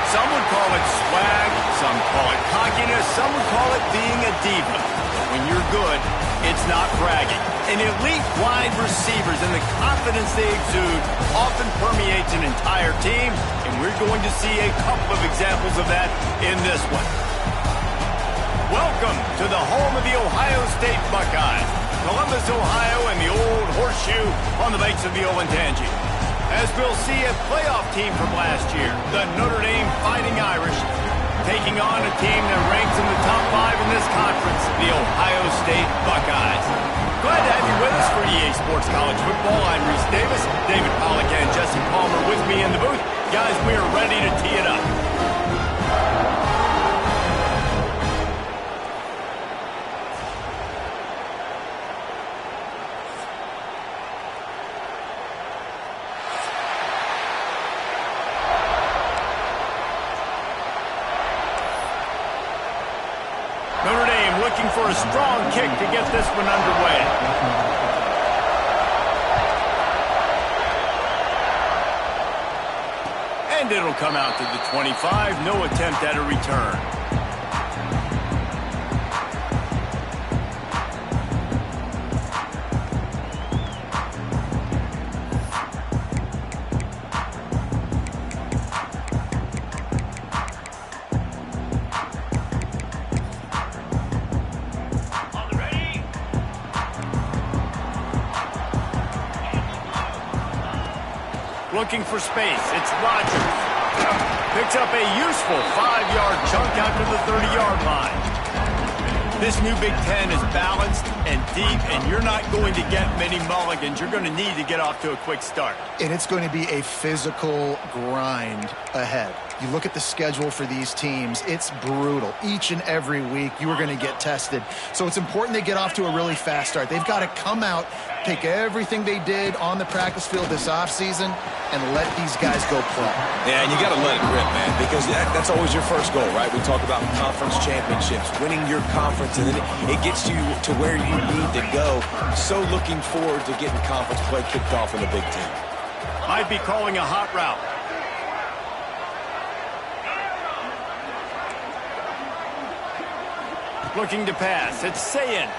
Some would call it swag, some call it cockiness, some would call it being a diva. But when you're good, it's not bragging. And elite wide receivers and the confidence they exude often permeates an entire team, and we're going to see a couple of examples of that in this one. Welcome to the home of the Ohio State Buckeyes, Columbus, Ohio, and the old horseshoe on the banks of the Olentangy. As we'll see a playoff team from last year, the Notre Dame Fighting Irish, taking on a team that ranks in the top 5 in this conference, the Ohio State Buckeyes. Glad to have you with us for EA Sports College Football. I'm Reese Davis, David Pollack and Jesse Palmer with me in the booth. Guys, we are ready to tee it up. Looking for a strong kick to get this one underway. And it'll come out to the 25. No attempt at a return. Looking for space. It's Rodgers. Picks up a useful 5-yard chunk out to the 30-yard line. This new Big Ten is balanced and deep, and you're not going to get many mulligans. You're going to need to get off to a quick start. And it's going to be a physical grind ahead. You look at the schedule for these teams, it's brutal. Each and every week, you are going to get tested. So it's important they get off to a really fast start. They've got to come out, take everything they did on the practice field this offseason, and let these guys go play. Yeah, and you got to let it rip, man, because that's always your first goal, right? We talk about conference championships, winning your conference, and then it gets you to where you need to go. So looking forward to getting conference play kicked off in the Big Ten. Might be calling a hot route. Looking to pass. It's Sayin.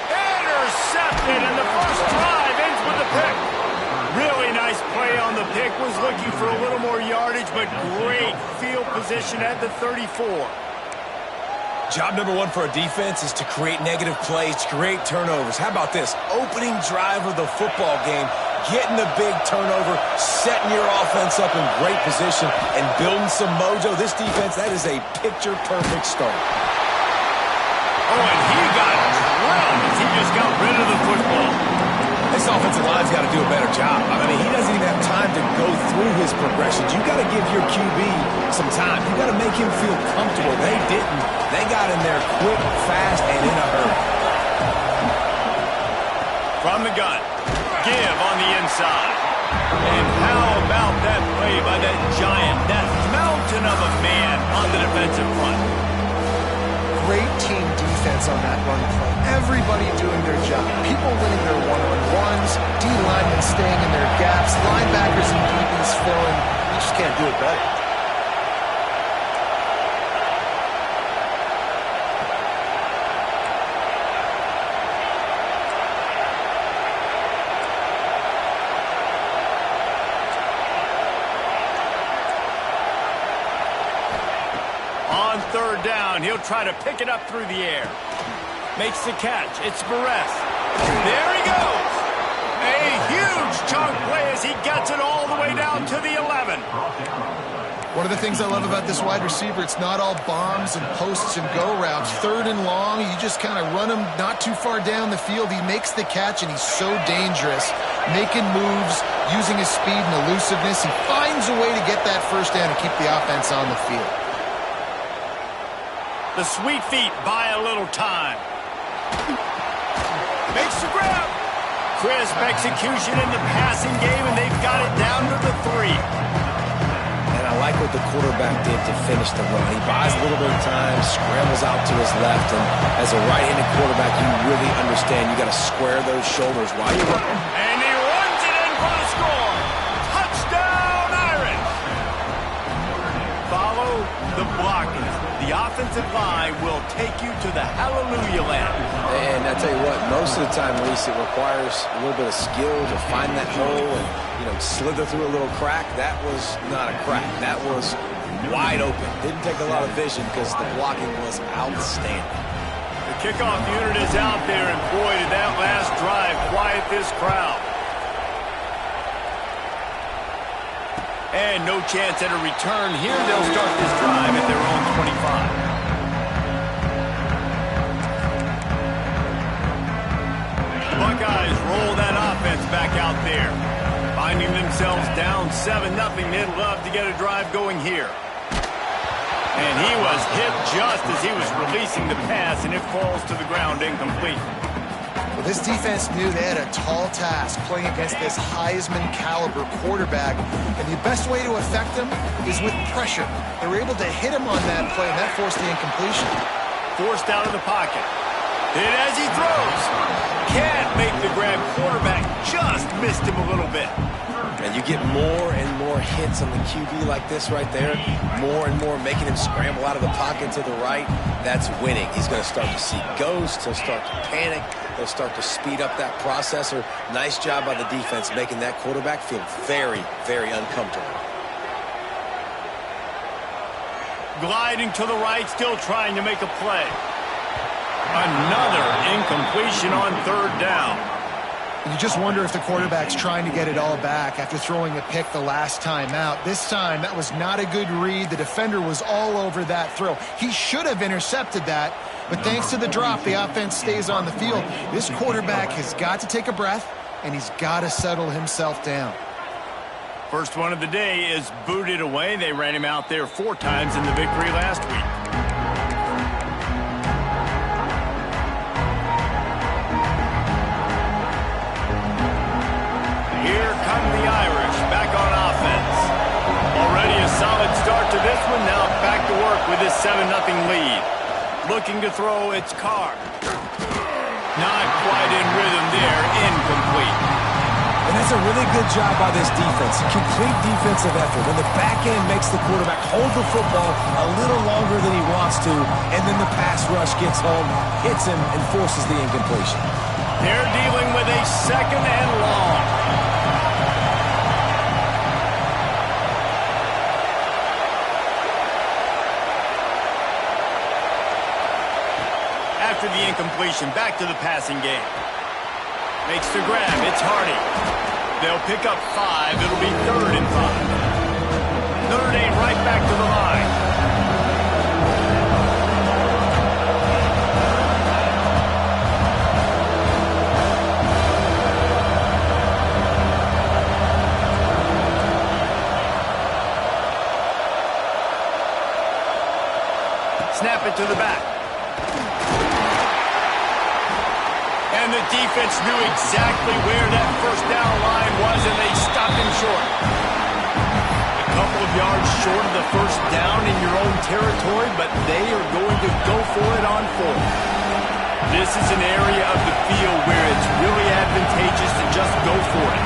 Intercepted, and the first drive ends with a pick. Really nice play on the pick. Was looking for a little more yardage, but great field position at the 34. Job number one for a defense is to create negative plays, to create turnovers. How about this? Opening drive of the football game, getting the big turnover, setting your offense up in great position, and building some mojo. This defense, that is a picture-perfect start. Oh, and he got drilled as he just got rid of the football. This offensive line's got to do a better job. I mean, he doesn't even have time to go through his progressions. You got to give your QB some time. You got to make him feel comfortable. They didn't. They got in there quick, fast, and in a hurry. From the gun, give on the inside. And how about that play by that giant, that mountain of a man on the defensive front? Great team defense on that run play. Everybody doing their job. People winning their one-on-ones, D-linemen staying in their gaps, linebackers and DBs filling. You just can't do it better. On third down, he'll try to pick it up through the air. Makes the catch. It's Barres. There he goes. A huge chunk play as he gets it all the way down to the 11. One of the things I love about this wide receiver, it's not all bombs and posts and go routes. Third and long, you just kind of run him not too far down the field. He makes the catch, and he's so dangerous, making moves, using his speed and elusiveness. He finds a way to get that first down and keep the offense on the field. The sweet feet buy a little time. Makes the grab. Crisp execution in the passing game, and they've got it down to the 3. And I like what the quarterback did to finish the run. He buys a little bit of time, scrambles out to his left, and as a right-handed quarterback, you really understand you got to square those shoulders while you're running. And he runs it in for the score. Touchdown, Irish. offensive line will take you to the hallelujah land. And I tell you what, most of the time, Reese, it requires a little bit of skill to find that hole and, slither through a little crack. That was not a crack. That was wide open. Didn't take a lot of vision because the blocking was outstanding. The kickoff unit is out there, and boy, did that last drive quiet this crowd. And no chance at a return here. They'll start this drive at their own 25. The Buckeyes roll that offense back out there. Finding themselves down 7-0, they'd love to get a drive going here. And he was hit just as he was releasing the pass, and it falls to the ground incomplete. Well, this defense knew they had a tall task playing against this Heisman-caliber quarterback, and the best way to affect him is with pressure. They were able to hit him on that play, and that forced the incompletion. Forced out of the pocket. Hit as he throws. Can't make the grab. Quarterback just missed him a little bit. And you get more and more hits on the QB like this right there. More and more making him scramble out of the pocket to the right. That's winning. He's going to start to see ghosts. He'll start to panic. He'll start to speed up that processor. Nice job by the defense making that quarterback feel very, very uncomfortable. Gliding to the right, still trying to make a play. Another incompletion on third down. You just wonder if the quarterback's trying to get it all back after throwing a pick the last time out. This time, that was not a good read. The defender was all over that throw. He should have intercepted that, but thanks to the drop, the offense stays on the field. This quarterback has got to take a breath, and he's got to settle himself down. First one of the day is booted away. They ran him out there 4 times in the victory last week. Here come the Irish, back on offense. Already a solid start to this one. Now back to work with this 7-0 lead. Looking to throw, it's Carr. Not quite in rhythm there, incomplete. And that's a really good job by this defense. Complete defensive effort. When the back end makes the quarterback hold the football a little longer than he wants to, and then the pass rush gets home, hits him, and forces the incompletion. They're dealing with a 2nd and long. After the incompletion, back to the passing game. Makes the grab, it's Hardy. They'll pick up 5, it'll be 3rd and 5. Notre Dame right back to the line. Snap it to the back. And the defense knew exactly where that first down line was, and they stopped him short. A couple of yards short of the first down in your own territory, but they are going to go for it on 4th. This is an area of the field where it's really advantageous to just go for it.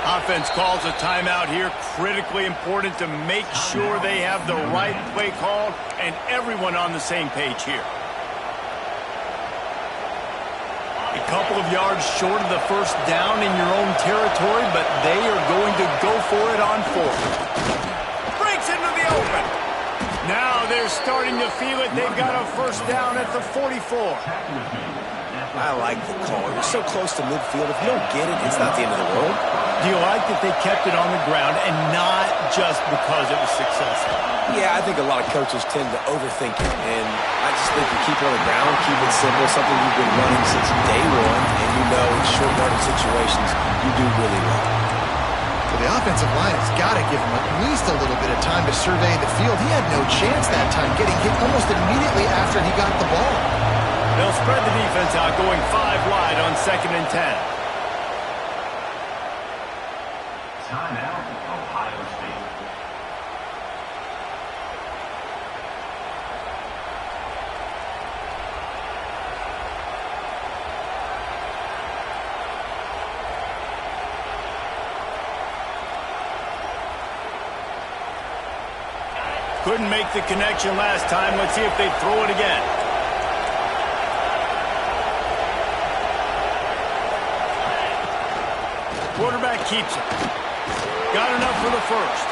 Offense calls a timeout here. Critically important to make sure they have the right play called and everyone on the same page here. A couple of yards short of the first down in your own territory, but they are going to go for it on 4th. Breaks into the open. Now they're starting to feel it. They've got a first down at the 44. I like the call. You're so close to midfield. If you don't get it, it's not the end of the world. Do you like that they kept it on the ground and not just because it was successful? Yeah, I think a lot of coaches tend to overthink it, and I just think you keep it on the ground, keep it simple, something you've been running since day one, and you know in short yardage situations you do really well. Well, the offensive line has got to give him at least a little bit of time to survey the field. He had no chance that time, getting hit almost immediately after he got the ball. They'll spread the defense out, going 5 wide on 2nd and 10. Timeout, Ohio State. Couldn't make the connection last time. Let's see if they throw it again. Quarterback keeps it. Got enough for the first.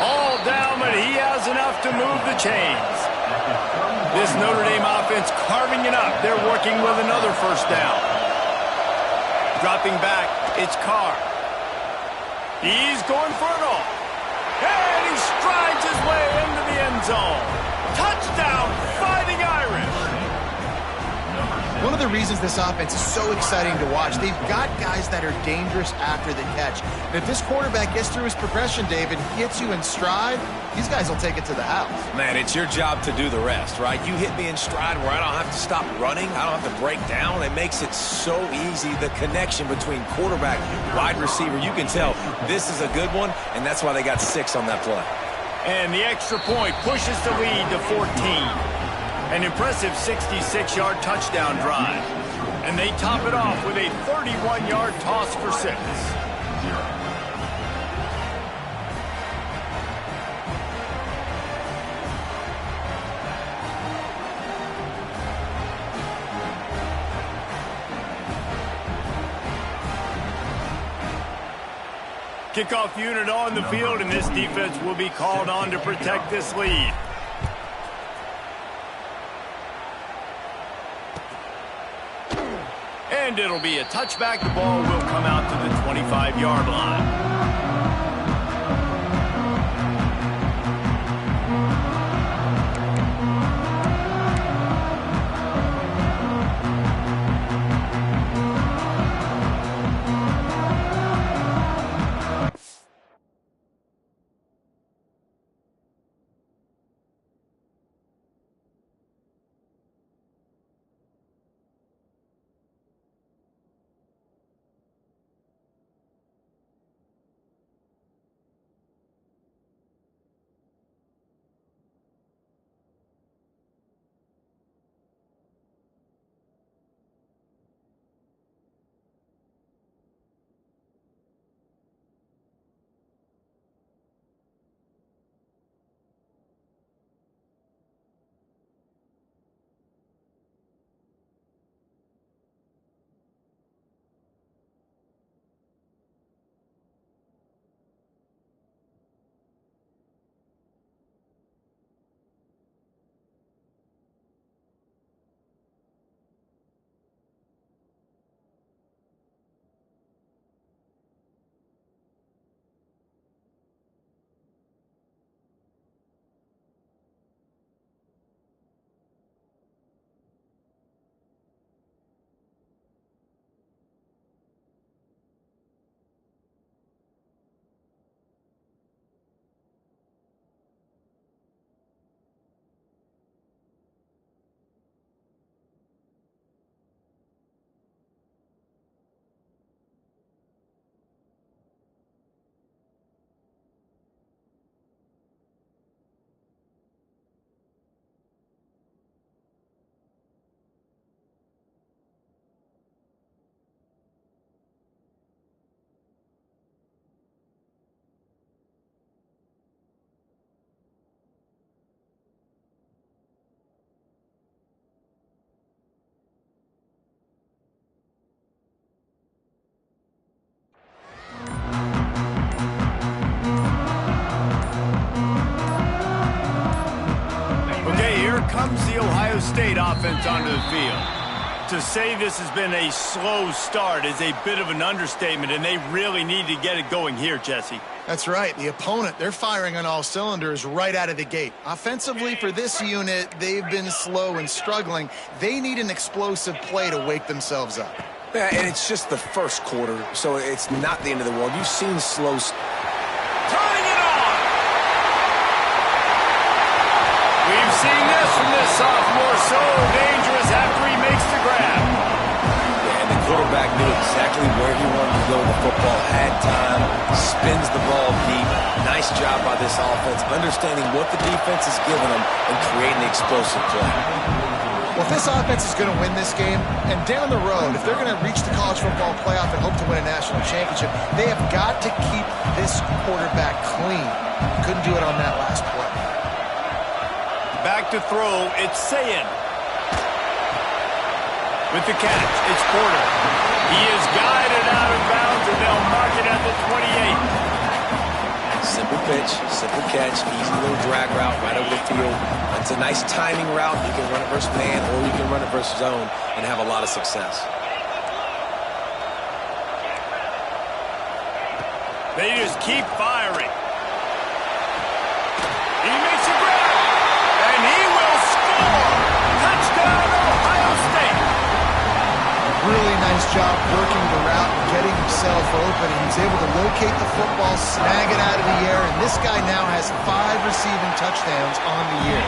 All down, but he has enough to move the chains. This Notre Dame offense carving it up. They're working with another first down. Dropping back, it's Carr. He's going for it all. And he strides his way into the end zone. Touchdown, Fighting Irish. One of the reasons this offense is so exciting to watch, they've got guys that are dangerous after the catch. And if this quarterback gets through his progression, David, gets you in stride, these guys will take it to the house. Man, it's your job to do the rest, right? You hit me in stride where I don't have to stop running. I don't have to break down. It makes it so easy, the connection between quarterback, wide receiver. You can tell this is a good one, and that's why they got 6 on that play. And the extra point pushes the lead to 14. An impressive 66-yard touchdown drive. And they top it off with a 31-yard toss for 6. Kickoff unit on the field, and this defense will be called on to protect this lead. And it'll be a touchback. The ball will come out to the 25-yard line. Comes the Ohio State offense onto the field. To say this has been a slow start is a bit of an understatement, and they really need to get it going here, Jesse. That's right. The opponent, they're firing on all cylinders right out of the gate. Offensively, for this unit, they've been slow and struggling. They need an explosive play to wake themselves up. Yeah, and it's just the first quarter, so it's not the end of the world. You've seen slow... Turning it on! We've seen this from this sophomore, so dangerous after he makes the grab. Yeah, and the quarterback knew exactly where he wanted to go with the football, had time, spins the ball deep. Nice job by this offense, understanding what the defense is giving them and creating the explosive play. Well, if this offense is going to win this game, and down the road, if they're going to reach the college football playoff and hope to win a national championship, they have got to keep this quarterback clean. Couldn't do it on that last play. Back to throw, it's Sayin. With the catch, it's Porter. He is guided out of bounds, and they'll mark it at the 28. Simple pitch, simple catch, easy little drag route right over the field. It's a nice timing route. You can run it versus man, or you can run it versus zone and have a lot of success. They just keep firing. He makes a grab, and he will score. Touchdown, Ohio State. Really nice job working the route and getting himself open. And he's able to locate the football, snag it out of the air, and this guy now has 5 receiving touchdowns on the year.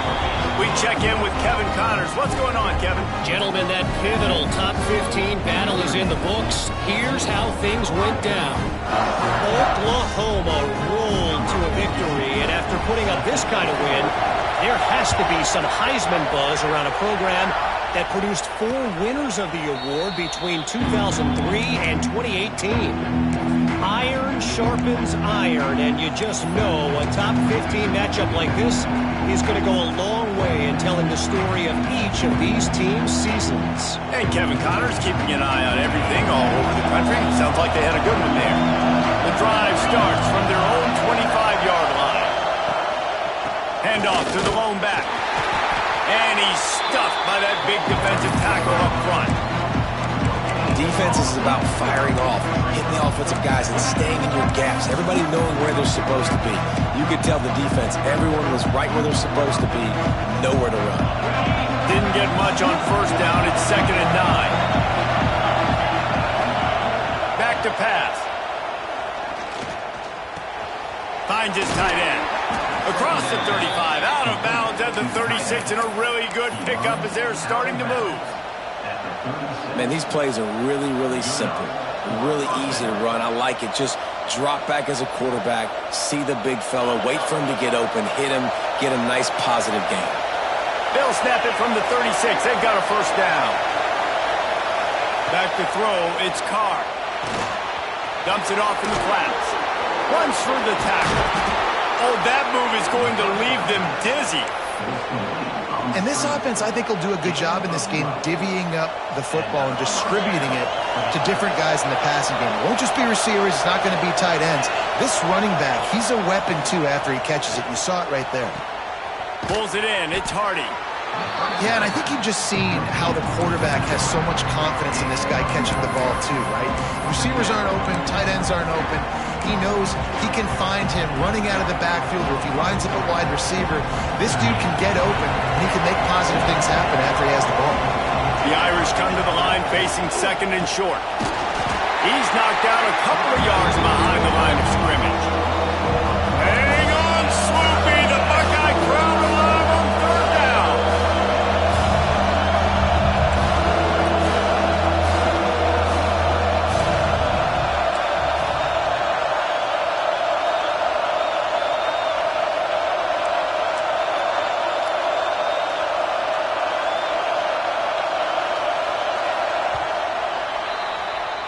We check in with Kevin Connors. What's going on, Kevin? Gentlemen, that pivotal top 15 battle is in the books. Here's how things went down. Oklahoma rolled to a victory, and after putting up this kind of win, there has to be some Heisman buzz around a program that produced 4 winners of the award between 2003 and 2018. Iron sharpens iron, and you just know a top 15 matchup like this is going to go a long way in telling the story of each of these teams' seasons. And Kevin Connors keeping an eye on everything all over the country. Sounds like they had a good one there. The drive starts from their own 25-yard line. Handoff to the lone back. And he's stuffed by that big defensive tackle up front. Defense is about firing off, hitting the offensive guys, and staying in your gaps. Everybody knowing where they're supposed to be. You could tell the defense, everyone was right where they're supposed to be, nowhere to run. Didn't get much on first down. It's 2nd and 9. Back to pass. Finds his tight end. Across the 35, out of bounds at the 36, and a really good pickup as they're starting to move. Man, these plays are really, really simple. Really easy to run. I like it. Just drop back as a quarterback, see the big fella, wait for him to get open, hit him, get a nice positive gain. They'll snap it from the 36. They've got a first down. Back to throw, it's Carr. Dumps it off in the flats. Runs through the tackle. Oh, that move is going to leave them dizzy. And this offense, I think, will do a good job in this game divvying up the football and distributing it to different guys in the passing game. It won't just be receivers. It's not going to be tight ends. This running back, he's a weapon, too, after he catches it. You saw it right there. Pulls it in. It's Hardy. Yeah, and I think you've just seen how the quarterback has so much confidence in this guy catching the ball, too, right? Receivers aren't open. Tight ends aren't open. He knows he can find him running out of the backfield, or if he lines up a wide receiver, this dude can get open, and he can make positive things happen after he has the ball. The Irish come to the line facing 2nd and short. He's knocked out a couple of yards behind the line of scrimmage. Hang on, Swoopy. The Buckeye crowd alive on 3rd down.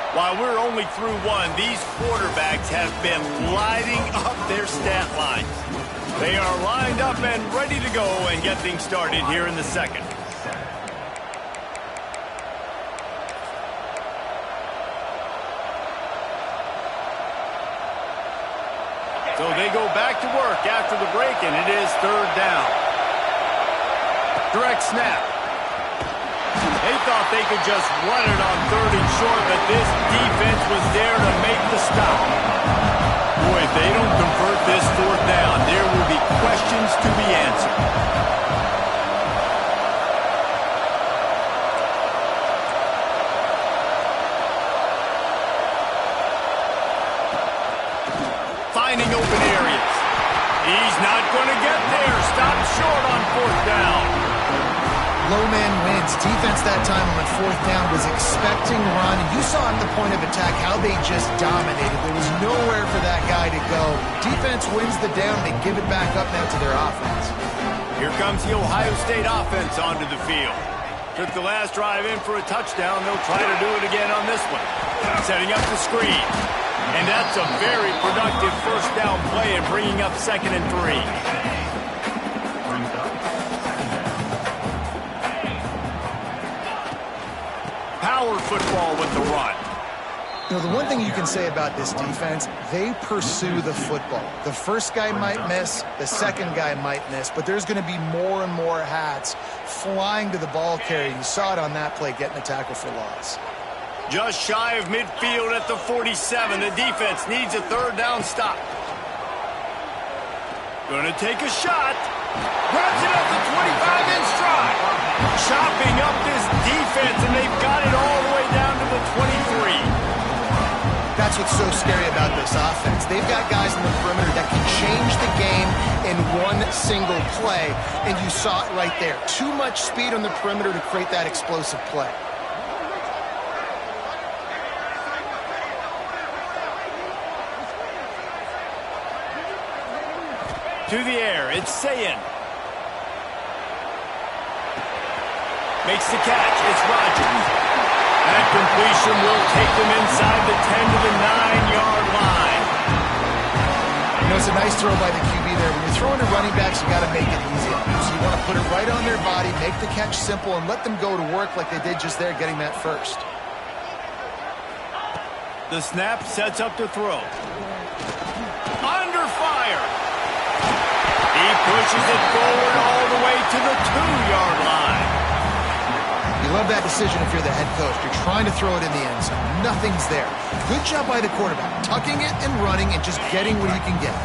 While we're only through one, these quarterbacks have been lighting up their stat lines. They are lined up and ready to go and get things started here in the 2nd. So they go back to work after the break, and it is 3rd down. Direct snap. They thought they could just run it on 3rd and short, but this defense was there to make the stop. Boy, if they don't convert this 4th down, there will be questions to be answered. Finding open areas. He's not going to get there. Stopped short on 4th down. Low man wins. Defense that time on 4th down was expecting run. You saw at the point of attack how they just dominated. There was nowhere for that guy to go. Defense wins the down. They give it back up now to their offense. Here comes the Ohio State offense onto the field. Took the last drive in for a touchdown. They'll try to do it again on this one. Setting up the screen. And that's a very productive first down play and bringing up 2nd and 3. power football with the run. You know, the one thing you can say about this defense, they pursue the football. The first guy might miss, the second guy might miss, but there's going to be more and more hats flying to the ball carrier. You saw it on that play, getting a tackle for loss. Just shy of midfield at the 47. The defense needs a third down stop. Gonna take a shot. Grabs it at the 25 in stride. Chopping up this defense, and they've got it all the way down to the 23. That's what's so scary about this offense. They've got guys in the perimeter that can change the game in one single play, and you saw it right there. Too much speed on the perimeter to create that explosive play. To the air, it's Sayin. Makes the catch, it's Rodgers. That completion will take them inside the 10 to the 9-yard line. You know, it's a nice throw by the QB there. When you're throwing to running backs, you got to make it easy on them. So you want to put it right on their body, make the catch simple, and let them go to work like they did just there, getting that first. The snap sets up to throw. Under fire. He pushes it forward all the way to the 2-yard line. You love that decision if you're the head coach. You're trying to throw it in the end zone. Nothing's there. Good job by the quarterback, tucking it and running and just getting what he can get.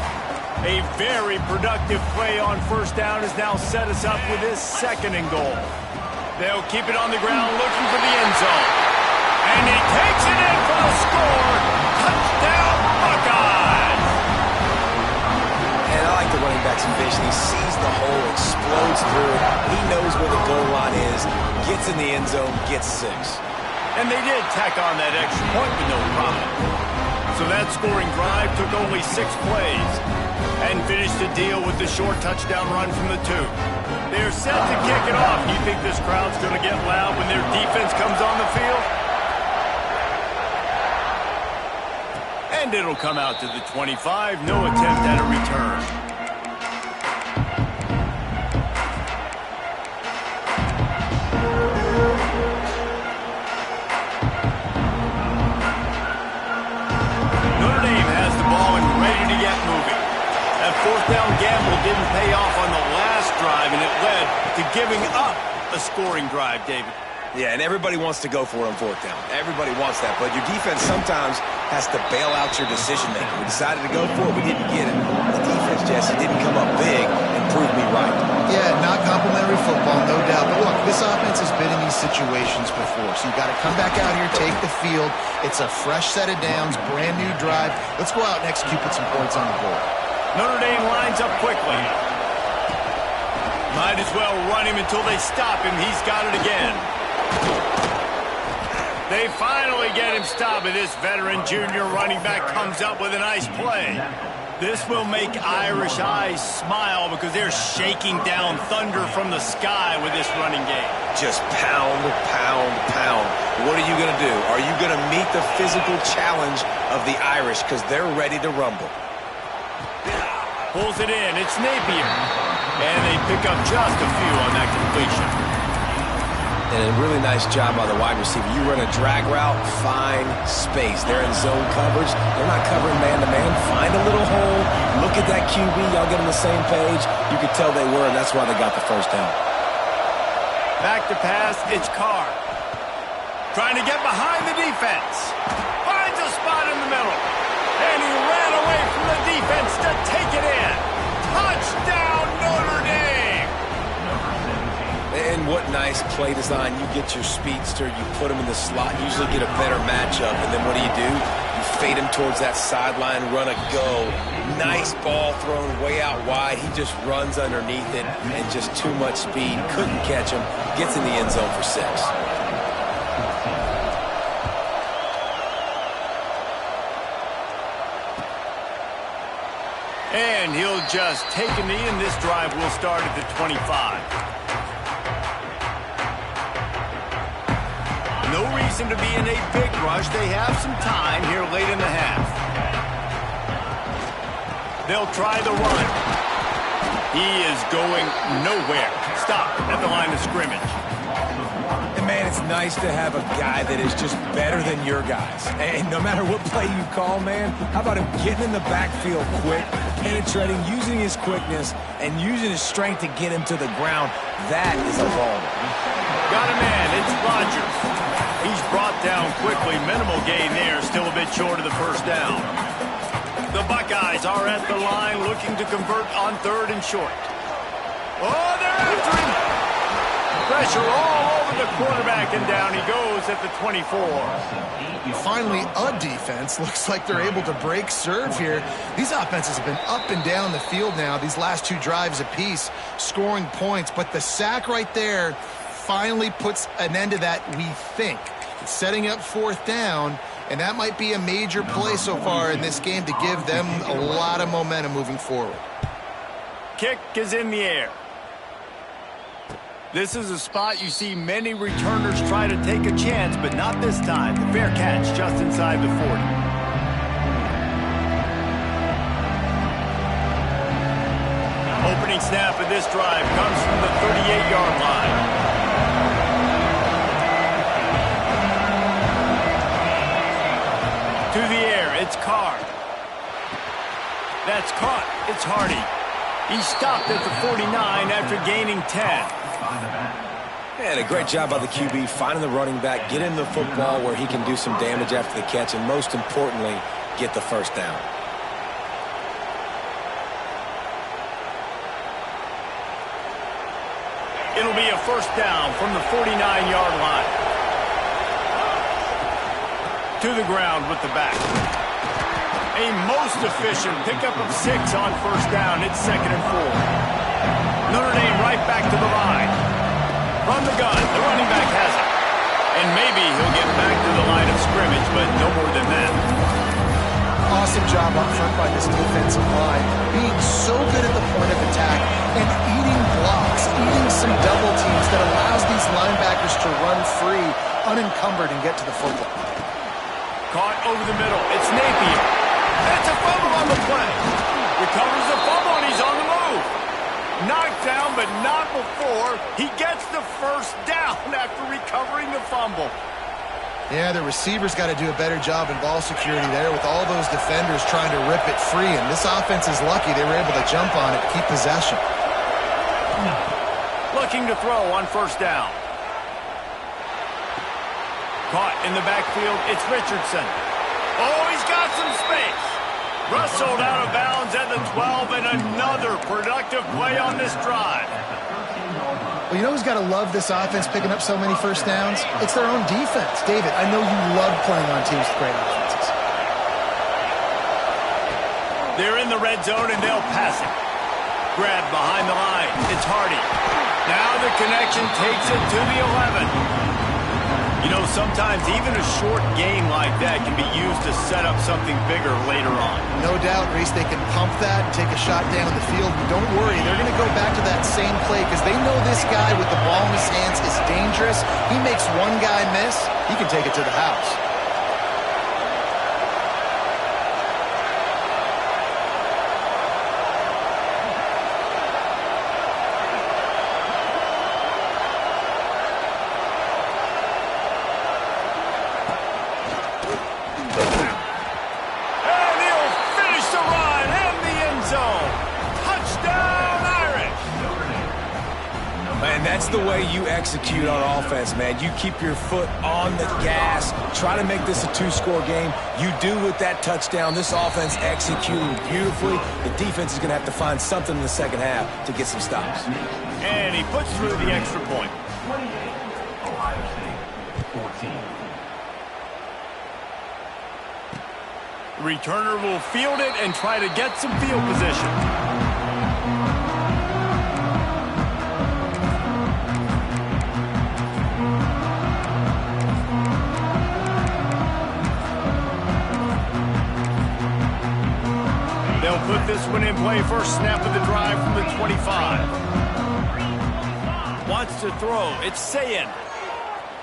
A very productive play on first down has now set us up with this 2nd and goal. They'll keep it on the ground looking for the end zone. And he takes it in for the score. Touchdown, Buckeyes! And I like the running back's vision. He sees the hole, explodes through it. He knows where the goal line is, gets in the end zone, gets 6. And they did tack on that extra point with no problem. So that scoring drive took only 6 plays and finished the deal with the short touchdown run from the 2. They're set to kick it off. Do you think this crowd's going to get loud when their defense comes on the field? And it'll come out to the 25. No attempt at a return. Notre Dame has the ball and ready to get moving. That 4th down gamble didn't pay off on the last drive, and it led to giving up a scoring drive, David. Yeah, and everybody wants to go for it on 4th down. Everybody wants that, but your defense sometimes has to bail out your decision-making. We decided to go for it. We didn't get it. The defense, Jesse, didn't come up big and prove me right. Yeah, not complimentary football, no doubt. But look, this offense has been in these situations before, so you got to come back out here, take the field. It's a fresh set of downs, brand new drive. Let's go out and execute, put some points on the board. Notre Dame lines up quickly. Might as well run him until they stop him. He's got it again. They finally get him stopped, and this veteran junior running back comes up with a nice play. This will make Irish eyes smile because they're shaking down thunder from the sky with this running game. Just pound, pound, pound. What are you going to do? Are you going to meet the physical challenge of the Irish because they're ready to rumble? Pulls it in. It's Napier. And they pick up just a few on that completion. And a really nice job by the wide receiver. You run a drag route, find space. They're in zone coverage. They're not covering man-to-man. Find a little hole. Look at that QB. Y'all get on the same page. You could tell they were, and that's why they got the first down. Back to pass. It's Carr. Trying to get behind the defense. Finds a spot in the middle. And he ran away from the defense to take it in. Touchdown, Notre Dame! And what nice play design. You get your speedster, you put him in the slot, usually get a better matchup, and then what do? You fade him towards that sideline, run a go. Nice ball thrown way out wide. He just runs underneath it, and just too much speed. Couldn't catch him. Gets in the end zone for 6. And he'll just take a knee, and this drive will start at the 25. No reason to be in a big rush. They have some time here late in the half. They'll try the run. He is going nowhere. Stop at the line of scrimmage. And man, it's nice to have a guy that is just better than your guys. And no matter what play you call, man, how about him getting in the backfield quick, penetrating, using his quickness, and using his strength to get him to the ground. That is a baller. Got a man, it's Rodgers. He's brought down quickly. Minimal gain there, still a bit short of the first down. The Buckeyes are at the line looking to convert on 3rd and short. Oh, they're after him. Pressure all over the quarterback, and down he goes at the 24. Finally, a defense. Looks like they're able to break serve here. These offenses have been up and down the field now, these last 2 drives apiece, scoring points. But the sack right there finally puts an end to that, we think. It's setting up 4th down, and that might be a major play so far in this game to give them a lot of momentum moving forward. Kick is in the air. This is a spot you see many returners try to take a chance, but not this time. The fair catch just inside the 40. Opening snap of this drive comes from the 38-yard line. To the air, it's Carr. That's caught. It's Hardy. He stopped at the 49 after gaining 10. And a great job by the QB finding the running back, get him the football where he can do some damage after the catch, and most importantly, get the first down. It'll be a first down from the 49-yard line. To the ground with the back. A most efficient pickup of 6 on first down. It's 2nd and 4. Notre Dame right back to the line. From the gun, the running back has it. And maybe he'll get back to the line of scrimmage, but no more than that. Awesome job up front by this defensive line, being so good at the point of attack and eating blocks, eating some double teams that allows these linebackers to run free, unencumbered, and get to the football. Caught over the middle. It's Napier. That's a fumble on the play. Recovers the fumble, and he's on the move. Knocked down, but not before he gets the first down after recovering the fumble. Yeah, the receivers got to do a better job in ball security there with all those defenders trying to rip it free, and this offense is lucky they were able to jump on it, keep possession. Looking to throw on first down. Caught in the backfield, it's Richardson. Oh, he's got some space. Rustled out of bounds at the 12, and another productive play on this drive. Well, you know who's got to love this offense picking up so many first downs? It's their own defense. David, I know you love playing on teams with great offenses. They're in the red zone, and they'll pass it. Grab behind the line. It's Hardy. Now the connection takes it to the 11. You know, sometimes even a short gain like that can be used to set up something bigger later on. No doubt, Reese, they can pump that and take a shot down the field. But don't worry, they're going to go back to that same play because they know this guy with the ball in his hands is dangerous. He makes one guy miss, he can take it to the house. That's the way you execute on offense, man. You keep your foot on the gas. Try to make this a 2-score game. You do with that touchdown. This offense executing beautifully. The defense is going to have to find something in the second half to get some stops. And he puts through the extra point. 28, Ohio State, 14. The returner will field it and try to get some field position. They'll put this one in play. First snap of the drive from the 25. Wants to throw. It's Sayin.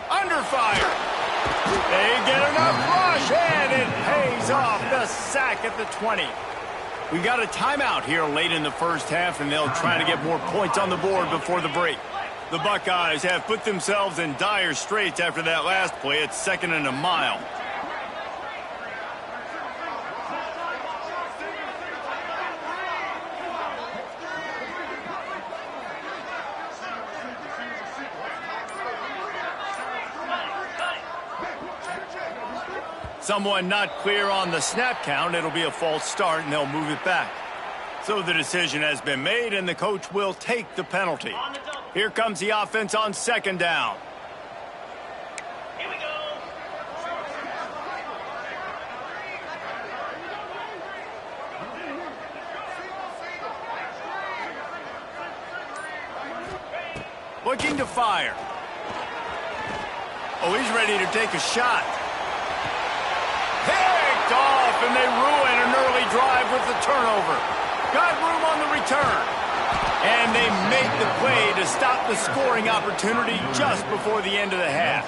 Under fire. They get enough rush, and it pays off. The sack at the 20. We got a timeout here late in the first half, and they'll try to get more points on the board before the break. The Buckeyes have put themselves in dire straits after that last play. It's 2nd and a mile. Someone not clear on the snap count. It'll be a false start, and they'll move it back. So the decision has been made, and the coach will take the penalty. Here comes the offense on 2nd down. Here we go. Looking to fire. Oh, he's ready to take a shot. Picked off, and they ruin an early drive with the turnover. Got room on the return. And they make the play to stop the scoring opportunity just before the end of the half.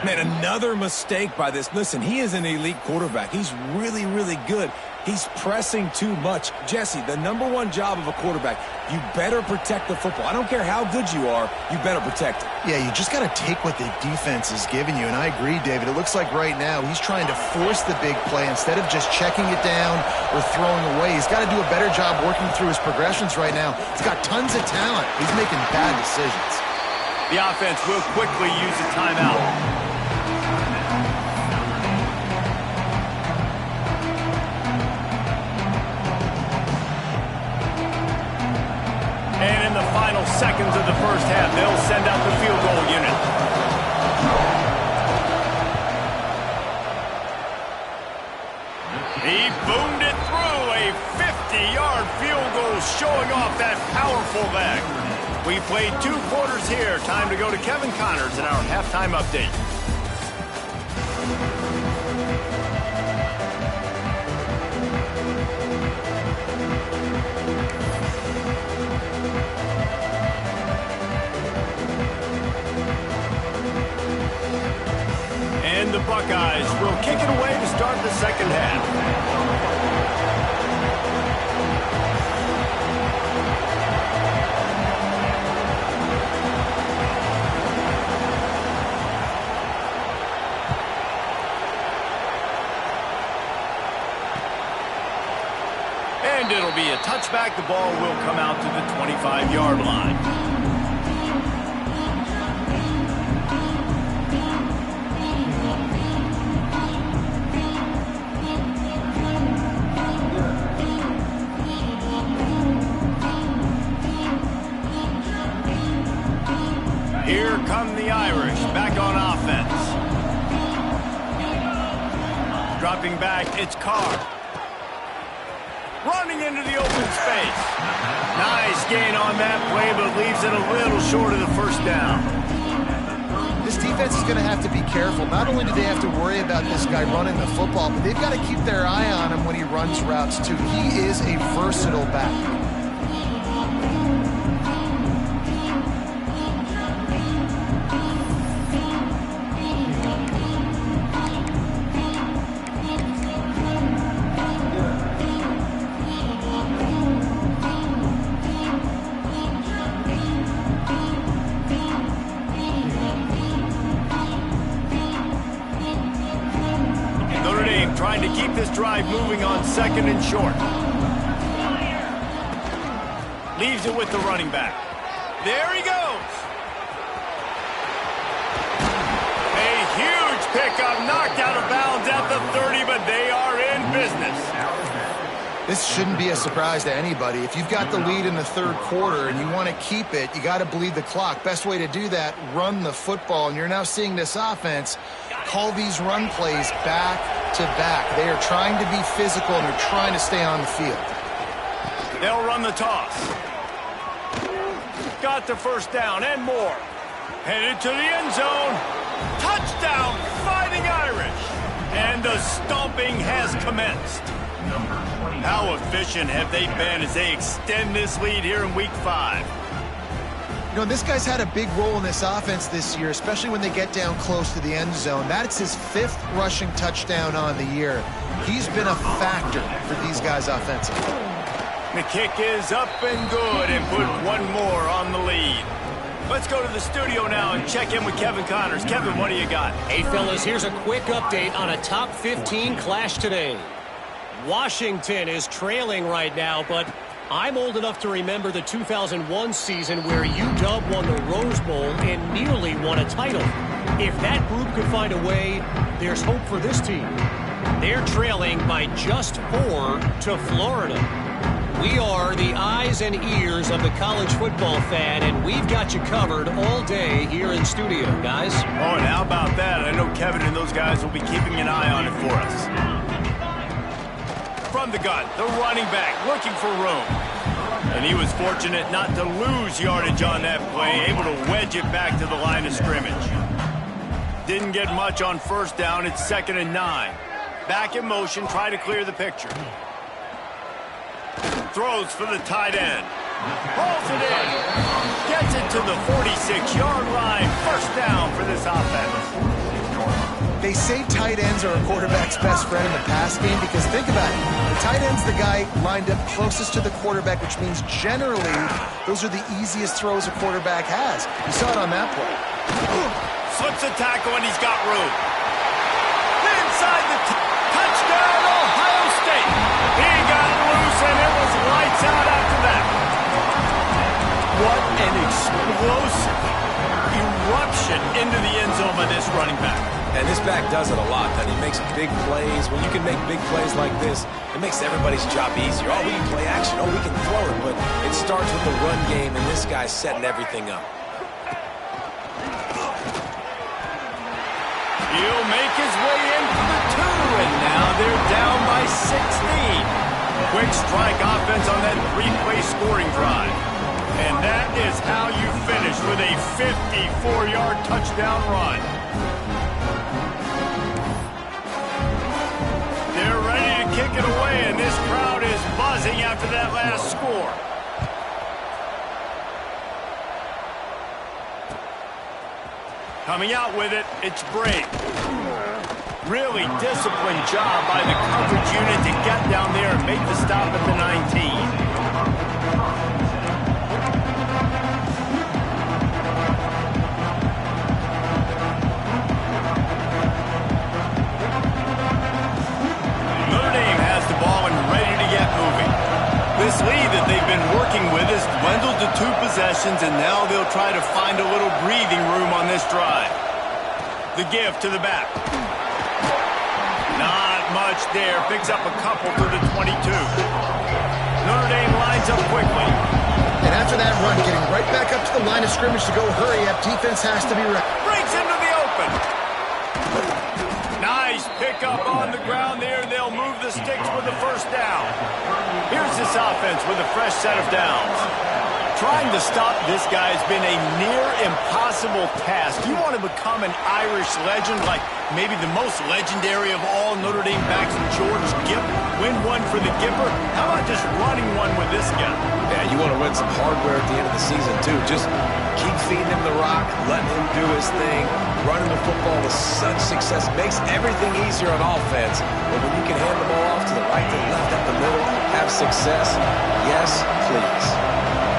Man, another mistake by this. Listen, he is an elite quarterback. He's really, really good. He's pressing too much. Jesse, the #1 job of a quarterback, you better protect the football. I don't care how good you are, you better protect it. Yeah, you just got to take what the defense is giving you, and I agree, David. It looks like right now he's trying to force the big play instead of just checking it down or throwing away. He's got to do a better job working through his progressions right now. He's got tons of talent. He's making bad decisions. The offense will quickly use a timeout. And in the final seconds of the first half, they'll send out the field goal unit. He boomed it through, a 50-yard field goal showing off that powerful leg. We played 2 quarters here. Time to go to Kevin Connors in our halftime update. And the Buckeyes will kick it away to start the second half. And it'll be a touchback. The ball will come out to the 25-yard line. Here come the Irish back on offense. Dropping back, it's Carr. Running into the open space. Nice gain on that play, but leaves it a little short of the first down. This defense is going to have to be careful. Not only do they have to worry about this guy running the football, but they've got to keep their eye on him when he runs routes, too. He is a versatile back. Trying to keep this drive moving on 2nd and short. Leaves it with the running back. There he goes. A huge pickup, knocked out of bounds at the 30, but they are in business. This shouldn't be a surprise to anybody. If you've got the lead in the 3rd quarter and you want to keep it, you got to bleed the clock. Best way to do that, run the football. And you're now seeing this offense call these run plays back to back. They are trying to be physical, and they're trying to stay on the field. They'll run the toss. Got the first down and more. Headed to the end zone. Touchdown, Fighting Irish. And the stomping has commenced. How efficient have they been as they extend this lead here in Week 5? You know, this guy's had a big role in this offense this year, especially when they get down close to the end zone. That's his 5th rushing touchdown on the year. He's been a factor for these guys offensively. The kick is up and good, and put one more on the lead. Let's go to the studio now and check in with Kevin Connors. Kevin, what do you got? Hey, fellas, here's a quick update on a top 15 clash today. Washington is trailing right now, but I'm old enough to remember the 2001 season where UW won the Rose Bowl and nearly won a title. If that group could find a way, there's hope for this team. They're trailing by just 4 to Florida. We are the eyes and ears of the college football fan, and we've got you covered all day here in studio, guys. Oh, and how about that? I know Kevin and those guys will be keeping an eye on it for us. From the gun, the running back looking for room. And he was fortunate not to lose yardage on that play, able to wedge it back to the line of scrimmage. Didn't get much on first down. It's 2nd and 9. Back in motion, try to clear the picture. Throws for the tight end. Hauls it in. Gets it to the 46-yard line. First down for this offense. They say tight ends are a quarterback's best friend in the pass game because think about it. The tight end's the guy lined up closest to the quarterback, which means generally those are the easiest throws a quarterback has. You saw it on that play. Slips a tackle and he's got room. Inside the touchdown, Ohio State. He got loose and it was lights out after that. What an explosive eruption into the end zone by this running back. And this back does it a lot, that he makes big plays. When you can make big plays like this, it makes everybody's job easier. Oh, we can play action. Oh, we can throw it. But it starts with the run game, and this guy's setting everything up. He'll make his way in for the 2, and now they're down by 16. Quick strike offense on that 3-play scoring drive. And that is how you finish with a 54-yard touchdown run. They're ready to kick it away, and this crowd is buzzing after that last score. Coming out with it, it's Brake. Really disciplined job by the coverage unit to get down there and make the stop at the 19. This lead that they've been working with has dwindled to 2 possessions, and now they'll try to find a little breathing room on this drive. The give to the back. Not much there. Picks up a couple to the 22. Notre Dame lines up quickly. And after that run, getting right back up to the line of scrimmage to go hurry up, defense has to be ready. Breaks into the open. Nice pickup on the ground there. They'll move the sticks with the first down. Here's this offense with a fresh set of downs. Trying to stop this guy has been a near impossible task. You want to become an Irish legend, like maybe the most legendary of all Notre Dame backs, George Gipp. Win one for the Gipper. How about just running one with this guy? Yeah, you want to win some hardware at the end of the season, too. Just keep feeding him the rock, letting him do his thing. Running the football with such success makes everything easier on offense. But when you can hand the ball off to the right, to the left, up the middle, have success, yes, please.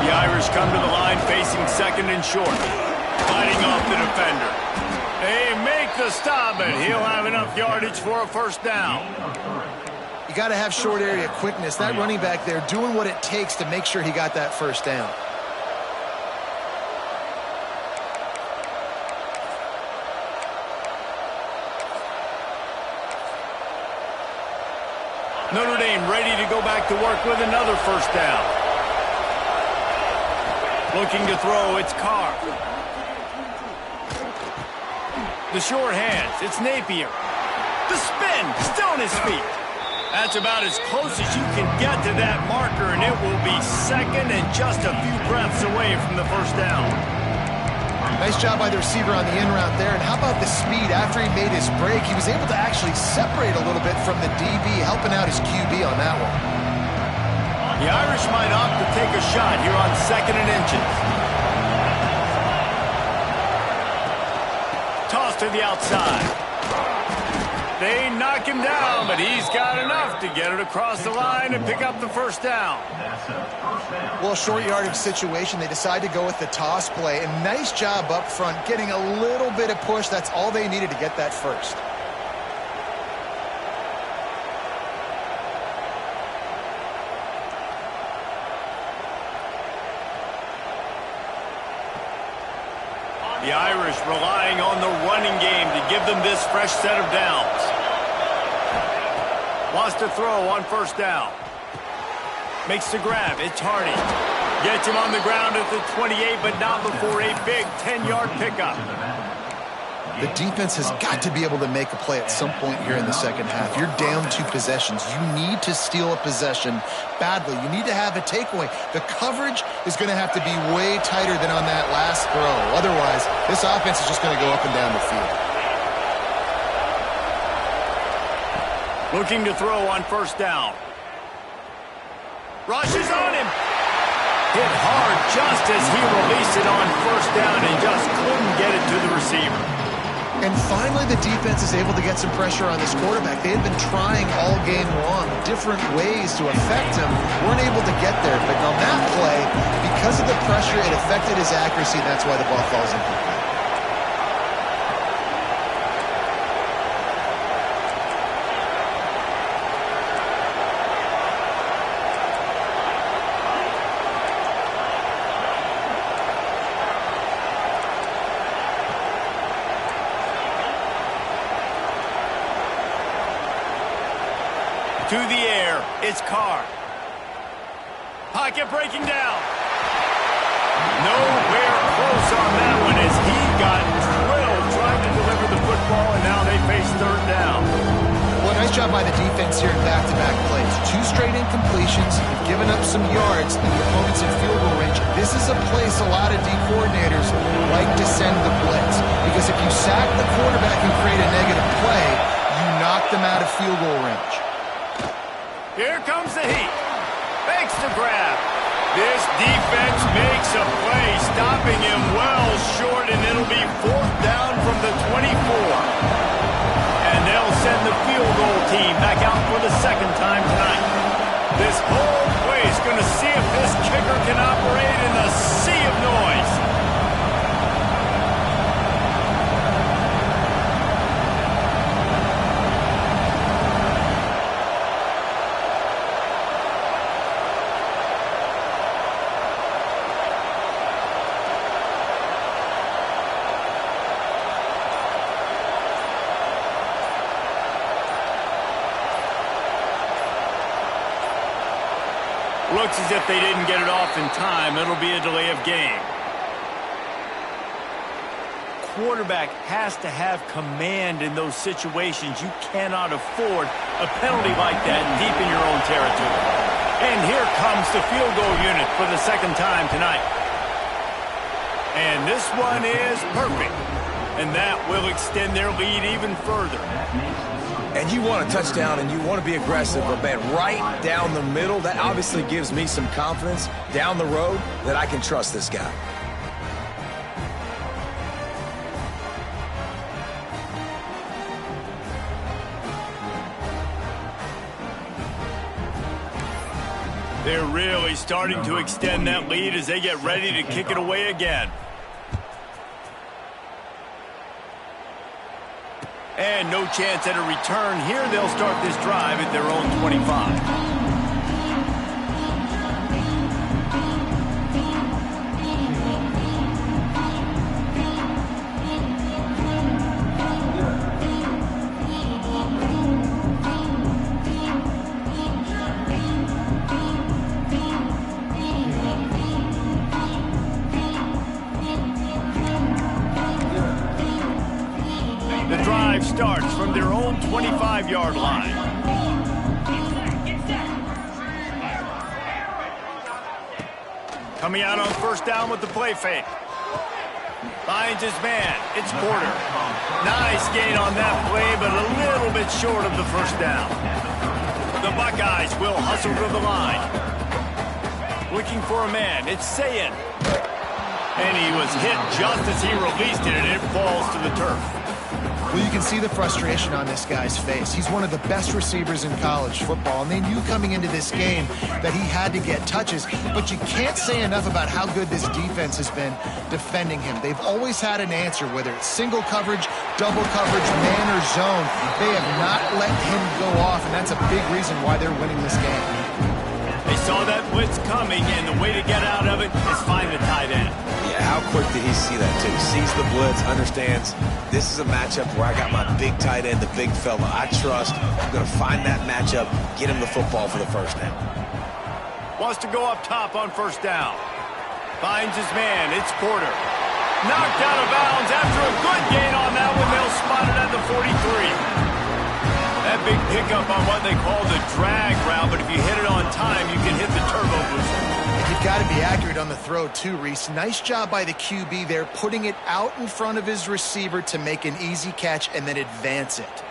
The Irish come to the line facing 2nd and short. Fighting off the defender. They make the stop, and he'll have enough yardage for a first down. You got to have short area quickness. That running back there doing what it takes to make sure he got that first down. Notre Dame ready to go back to work with another first down. Looking to throw, it's Carr. The short hands, it's Napier. The spin, still on his feet. That's about as close as you can get to that marker, and it will be 2nd and just a few breaths away from the first down. Nice job by the receiver on the in route there. And how about the speed? After he made his break, he was able to actually separate a little bit from the DB, helping out his QB on that one. The Irish might opt to take a shot here on 2nd and inches. Toss to the outside. They knock him down, but he's got enough to get it across the line and pick up the first down. Well, a short yardage situation, they decide to go with the toss play. And nice job up front, getting a little bit of push. That's all they needed to get that first. The Irish relying on the running game to give them this fresh set of downs. Wants to throw on first down. Makes the grab. It's Hardy. Gets him on the ground at the 28, but not before a big 10-yard pickup. The defense has got to be able to make a play at some point here in the second half. You're down 2 possessions. You need to steal a possession badly. You need to have a takeaway. The coverage is going to have to be way tighter than on that last throw. Otherwise, this offense is just going to go up and down the field. Looking to throw on first down. Rushes on him. Hit hard just as he released it on first down and just couldn't get it to the receiver. And finally, the defense is able to get some pressure on this quarterback. They had been trying all game long, different ways to affect him. Weren't able to get there. But on that play, because of the pressure, it affected his accuracy. That's why the ball falls incomplete. To the air, it's Carr. Pocket breaking down. Nowhere close on that one as he got drilled trying to deliver the football, and now they face third down. Well, nice job by the defense here in back-to-back plays. 2 straight incompletions. You've given up some yards, and the opponent's in field goal range. This is a place a lot of D coordinators like to send the blitz, because if you sack the quarterback and create a negative play, you knock them out of field goal range. Here comes the heat. Makes the grab. This defense makes a play, stopping him well short, and it'll be 4th down from the 24. And they'll send the field goal team back out for the second time tonight. This whole play is going to see if this kicker can operate in a sea of noise. Looks as if they didn't get it off in time. It'll be a delay of game. Quarterback has to have command in those situations. You cannot afford a penalty like that deep in your own territory. And here comes the field goal unit for the second time tonight. And this one is perfect. And that will extend their lead even further. And you want a touchdown and you want to be aggressive, but man, right down the middle, that obviously gives me some confidence down the road that I can trust this guy. They're really starting to extend that lead as they get ready to kick it away again. And no chance at a return here. They'll start this drive at their own 25. The drive starts from their own 25-yard line. Coming out on first down with the play fake. Finds his man. It's Porter. Nice gain on that play, but a little bit short of the first down. The Buckeyes will hustle to the line. Looking for a man. It's Sayin. And he was hit just as he released it, and it falls to the turf. Well, you can see the frustration on this guy's face. He's one of the best receivers in college football, and they knew coming into this game that he had to get touches, but you can't say enough about how good this defense has been defending him. They've always had an answer, whether it's single coverage, double coverage, man or zone. They have not let him go off, and that's a big reason why they're winning this game. They saw that blitz coming, and the way to get out of it is find the tight end. Yeah, how quick did he see that, too? Sees the blitz, understands this is a matchup where I got my big tight end, the big fella I trust. I'm going to find that matchup, get him the football for the first down. Wants to go up top on first down. Finds his man. It's Porter. Knocked out of bounds after a good gain on that one. They'll spot it at the 43. That big pickup on what they call the drag route, but if you hit it on time, you can hit the turbo booster. You've got to be accurate on the throw, too, Reese. Nice job by the QB there, putting it out in front of his receiver to make an easy catch and then advance it.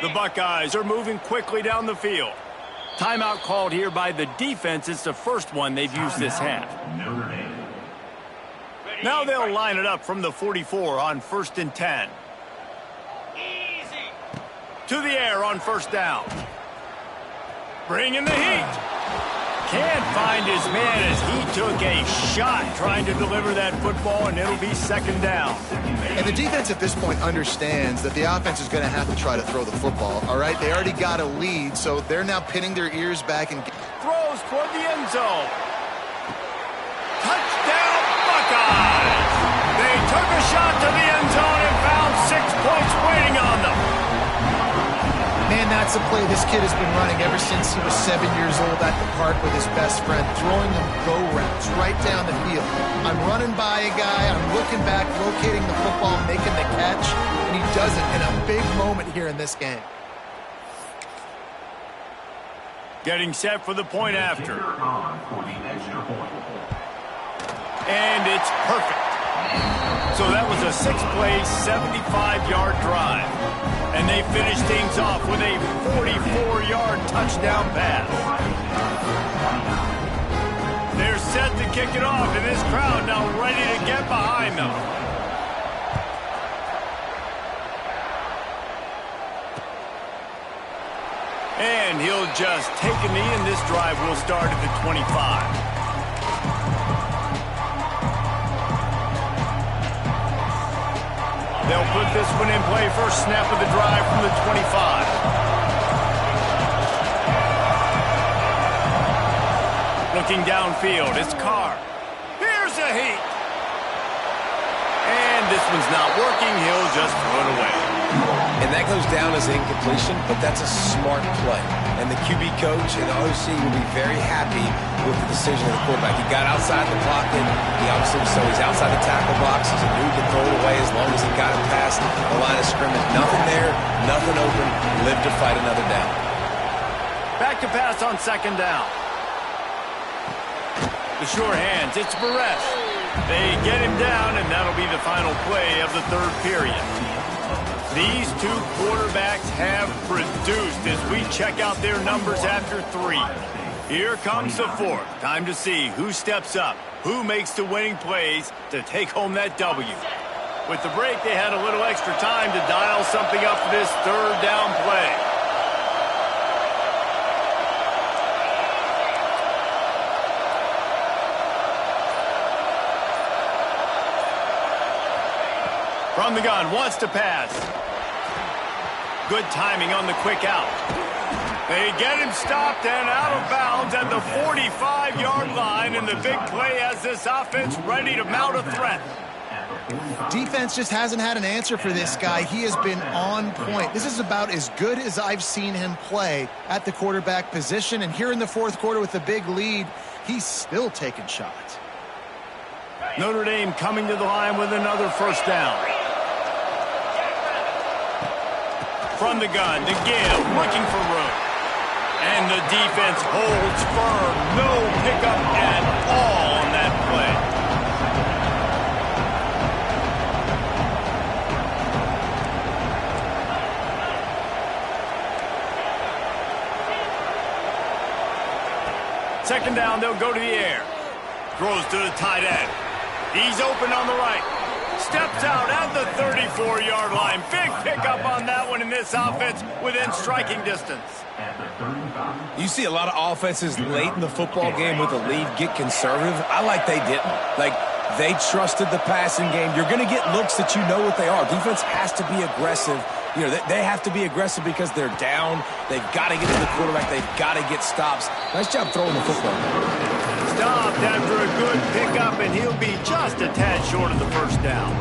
The Buckeyes are moving quickly down the field. Timeout called here by the defense. It's the first one they've used this half. Now they'll line it up from the 44 on 1st and 10. To the air on first down. Bringing the heat. Can't find his man as he took a shot trying to deliver that football, and it'll be second down. And the defense at this point understands that the offense is going to have to try to throw the football, all right? They already got a lead, so they're now pinning their ears back and Throws toward the end zone. Touchdown, Buckeyes! They took a shot to the end zone and found 6 points waiting on them. man, that's a play this kid has been running ever since he was 7 years old at the park with his best friend, throwing them go routes right down the field. I'm running by a guy, I'm looking back, locating the football, making the catch, and he does it in a big moment here in this game. Getting set for the point after. And it's perfect. So that was a 6-play, 75-yard drive. And they finished things off with a 44-yard touchdown pass. They're set to kick it off, and this crowd now ready to get behind them. And he'll just take a knee, and this drive will start at the 25. They'll put this one in play first snap of the drive from the 25. Looking downfield, it's Carr. Here's a heat. And this one's not working. He'll just throw it away. And that goes down as incompletion, but that's a smart play. And the QB coach and the OC will be very happy with the decision of the quarterback. He got outside the pocket. He obviously, so he's outside the tackle box. He's a dude to throw it away as long as he got it past the line of scrimmage. Nothing there, nothing open. Live to fight another down. Back to pass on second down. The sure hands, it's Barres. They get him down, and that'll be the final play of the third period. These two quarterbacks have produced as we check out their numbers after 3. Here comes the fourth. Time to see who steps up, who makes the winning plays to take home that W. With the break, they had a little extra time to dial something up for this third down play. From the gun, wants to pass. Good timing on the quick out. They get him stopped and out of bounds at the 45-yard line, and the big play has this offense ready to mount a threat. Defense just hasn't had an answer for this guy. He has been on point. This is about as good as I've seen him play at the quarterback position, and here in the fourth quarter with a big lead, he's still taking shots. Notre Dame coming to the line with another first down. From the gun to Gill, looking for room. And the defense holds firm. No pickup at all on that play. second down, they'll go to the air. Throws to the tight end. He's open on the right. Steps out at the 34-yard line. Big pickup on that one in this offense within striking distance. You see a lot of offenses late in the football game with a lead get conservative. I like they didn't. Like, they trusted the passing game. You're going to get looks that you know what they are. Defense has to be aggressive. You know, they have to be aggressive because they're down. They've got to get to the quarterback. They've got to get stops. Nice job throwing the football. Stopped after a good pickup, and he'll be just a tad short of the first down.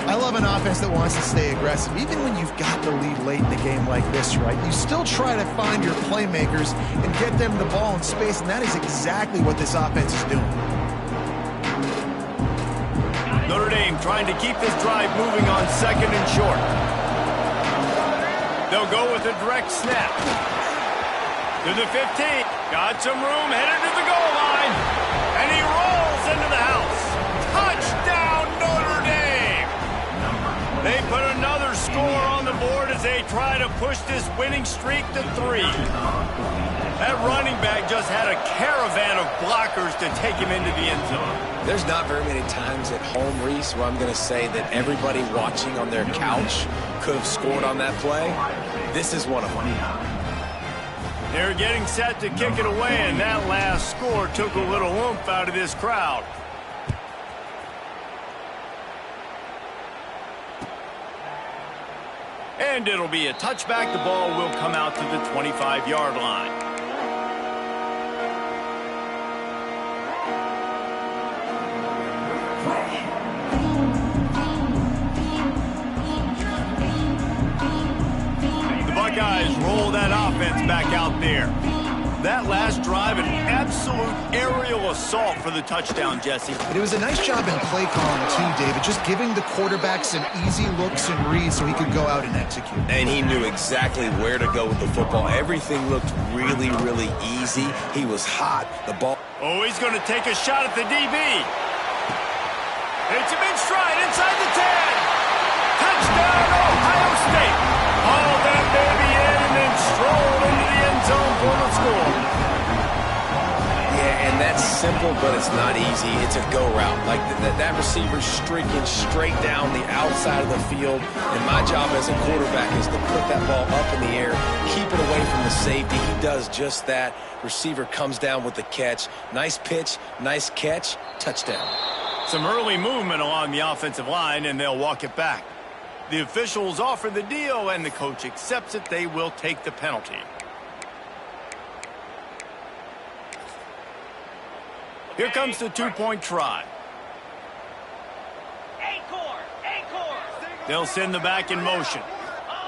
I love an offense that wants to stay aggressive. Even when you've got the lead late in the game like this, right? You still try to find your playmakers and get them the ball in space, and that is exactly what this offense is doing. Notre Dame trying to keep this drive moving on second and short. They'll go with a direct snap. To the 15. Got some room, headed to the goal line. And he rolls into the house. Touchdown, Notre Dame! They put another score on the board as they try to push this winning streak to 3. That running back just had a caravan of blockers to take him into the end zone. There's not very many times at home, Reese, where I'm going to say that everybody watching on their couch could have scored on that play. This is one of them. They're getting set to kick it away, and that last score took a little oomph out of this crowd. And it'll be a touchback. The ball will come out to the 25-yard line. Buckeyes roll that offense back out there. That last drive, an absolute aerial assault for the touchdown, Jesse. But it was a nice job in play calling, too, David, just giving the quarterback some easy looks and reads so he could go out and execute. And he knew exactly where to go with the football. Everything looked really, really easy. He was hot. The ball. Oh, he's going to take a shot at the DB. It's a big stride inside the 10. Touchdown, Ohio State. All that baby in and then strolled into the end zone for the score. Yeah, and that's simple, but it's not easy. It's a go route. Like that receiver's streaking straight down the outside of the field. And my job as a quarterback is to put that ball up in the air, keep it away from the safety. He does just that. Receiver comes down with the catch. Nice pitch, nice catch, touchdown. Some early movement along the offensive line, and they'll walk it back. The officials offer the deal, and the coach accepts it. They will take the penalty. Here comes the two-point try. They'll send the back in motion.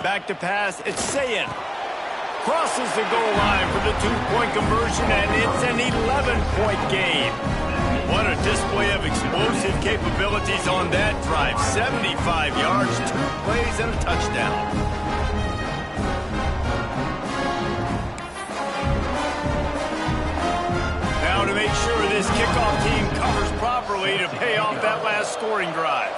Back to pass. It's Sayin. Crosses the goal line for the two-point conversion, and it's an 11-point game. What a display of explosive capabilities on that drive. 75 yards, 2 plays, and a touchdown. Now to make sure this kickoff team covers properly to pay off that last scoring drive.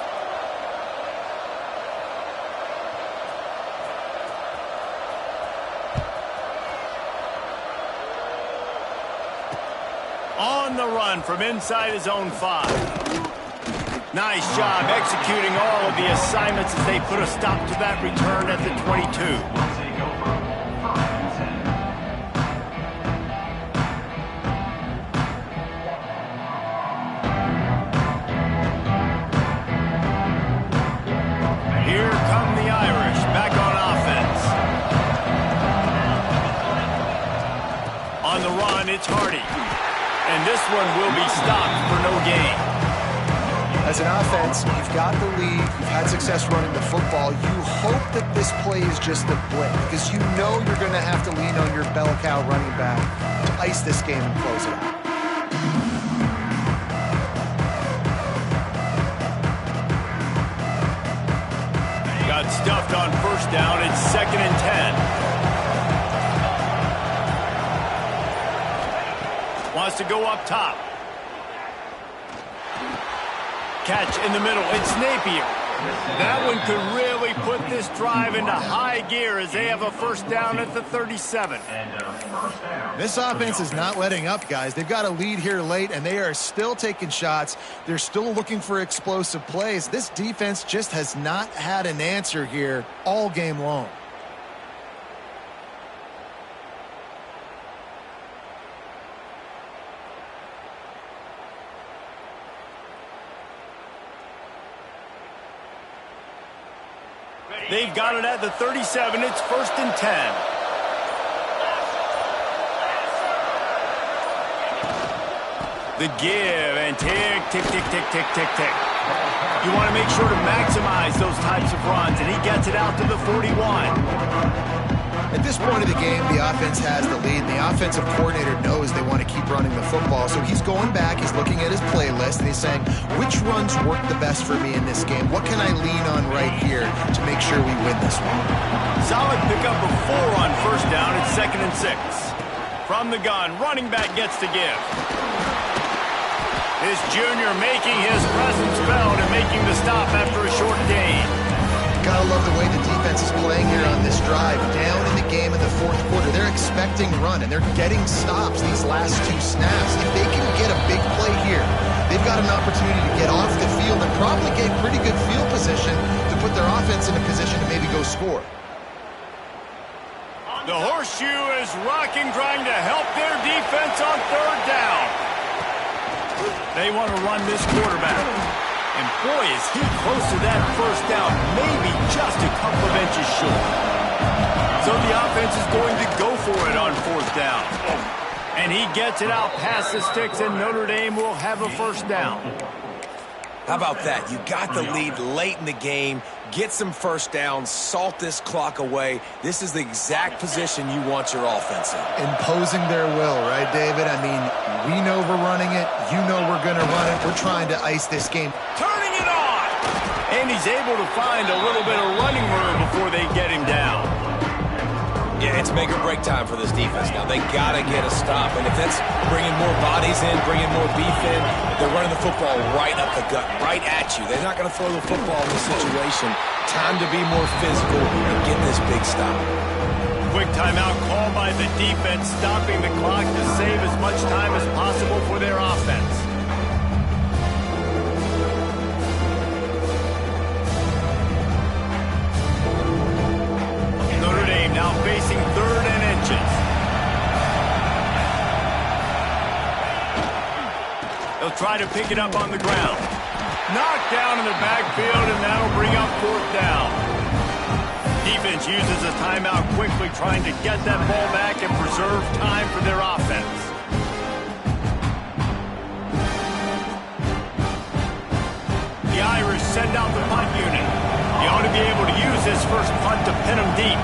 On the run from inside his own 5. Nice job executing all of the assignments as they put a stop to that return at the 22. Here come the Irish back on offense. On the run, it's Hardy. And this one will be stopped for no gain. As an offense, you've got the lead, you've had success running the football. You hope that this play is just a blip because you know you're going to have to lean on your bell cow running back to ice this game and close it out. Got stuffed on first down. It's 2nd and 10. Wants to go up top. Catch in the middle. It's Napier. That one could really put this drive into high gear as they have a first down at the 37. This offense is not letting up, guys. They've got a lead here late, and they are still taking shots. They're still looking for explosive plays. This defense just has not had an answer here all game long. They've got it at the 37. It's 1st and 10. The give and tick, tick, tick, tick, tick, tick, tick. You want to make sure to maximize those types of runs, and he gets it out to the 41. At this point of the game, the offense has the lead, and the offensive coordinator knows they want to keep running the football. So he's going back, he's looking at his playlist, and he's saying, which runs work the best for me in this game? What can I lean on right here to make sure we win this one? Solid pickup of 4 on first down. It's 2nd and 6. From the gun, running back gets to give. This junior making his presence felt and making the stop after a short gain. Gotta love the way the defense is playing here on this drive. Down in the game in the 4th quarter, they're expecting run, and they're getting stops these last 2 snaps. If they can get a big play here, they've got an opportunity to get off the field and probably get pretty good field position to put their offense in a position to maybe go score. The horseshoe is rocking, trying to help their defense on 3rd down. They want to run this quarterback. And boy, is he close to that first down, maybe just a couple of inches short. So the offense is going to go for it on 4th down. And he gets it out past the sticks, and Notre Dame will have a first down. How about that? You got the lead late in the game. Get some first downs. Salt this clock away. This is the exact position you want your offense in. Imposing their will, right, David? I mean, we know we're running it. You know we're going to run it. We're trying to ice this game. Turning it on! And he's able to find a little bit of running room before they get him down. Yeah, it's make or break time for this defense now. They got to get a stop. And if that's bringing more bodies in, bringing more beef in, they're running the football right up the gut, right at you. They're not going to throw the football in this situation. Time to be more physical and get this big stop. Quick timeout called by the defense, stopping the clock to save as much time as possible for their offense. Notre Dame now facing 3rd and inches. They'll try to pick it up on the ground. Knocked down in the backfield, and that'll bring up 4th down. Defense uses a timeout quickly, trying to get that ball back and preserve time for their offense. The Irish send out the punt unit. He ought to be able to use his first punt to pin him deep.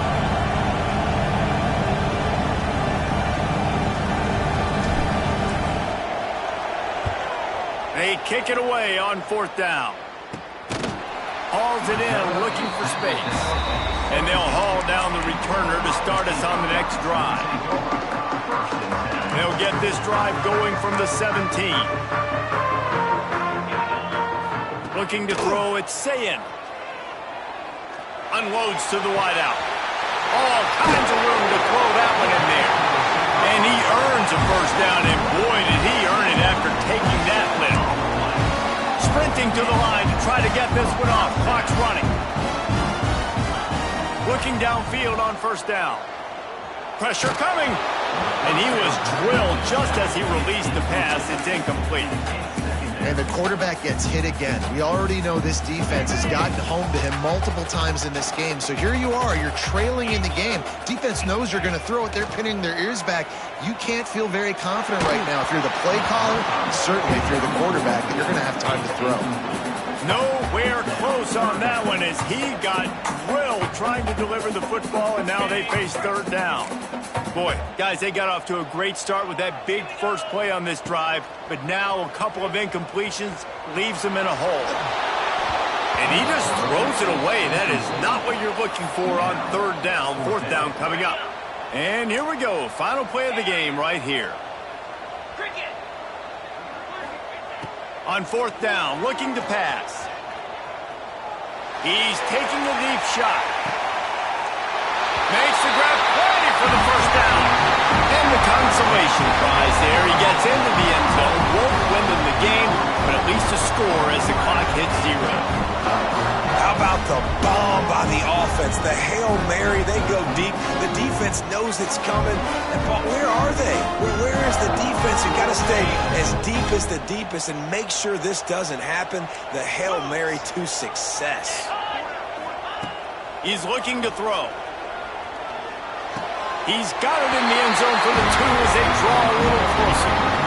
They kick it away on 4th down. Hauls it in, looking for space. And they'll haul down the returner to start us on the next drive. They'll get this drive going from the 17. Looking to throw, it's Sayin. Unloads to the wideout. All kinds of room to throw that one in there. And he earns a first down, and boy, did he earn it after taking that lift. Sprinting to the line to try to get this one off. Clock's running. Looking downfield on first down. Pressure coming. And he was drilled just as he released the pass. It's incomplete. And the quarterback gets hit again. We already know this defense has gotten home to him multiple times in this game. So here you are, you're trailing in the game. Defense knows you're going to throw it. They're pinning their ears back. You can't feel very confident right now if you're the play caller, and certainly if you're the quarterback, that you're going to have time to throw. Nowhere close on that one as he got drilled trying to deliver the football, and now they face 3rd down. Boy, guys, they got off to a great start with that big first play on this drive, but now a couple of incompletions leaves them in a hole. And he just throws it away. That is not what you're looking for on 3rd down. 4th down coming up. And here we go. Final play of the game right here. On 4th down, looking to pass. He's taking the deep shot. Makes the grab, plenty for the first down. And the consolation prize there. He gets into the end zone, won't win them the game, but at least a score as the clock hits 0. How about the bomb by the offense? The Hail Mary, they go deep. The defense knows it's coming. But where are they? Where is the defense? You got to stay as deep as the deepest and make sure this doesn't happen. The Hail Mary to success. He's looking to throw. He's got it in the end zone for the 2 as they draw a little closer.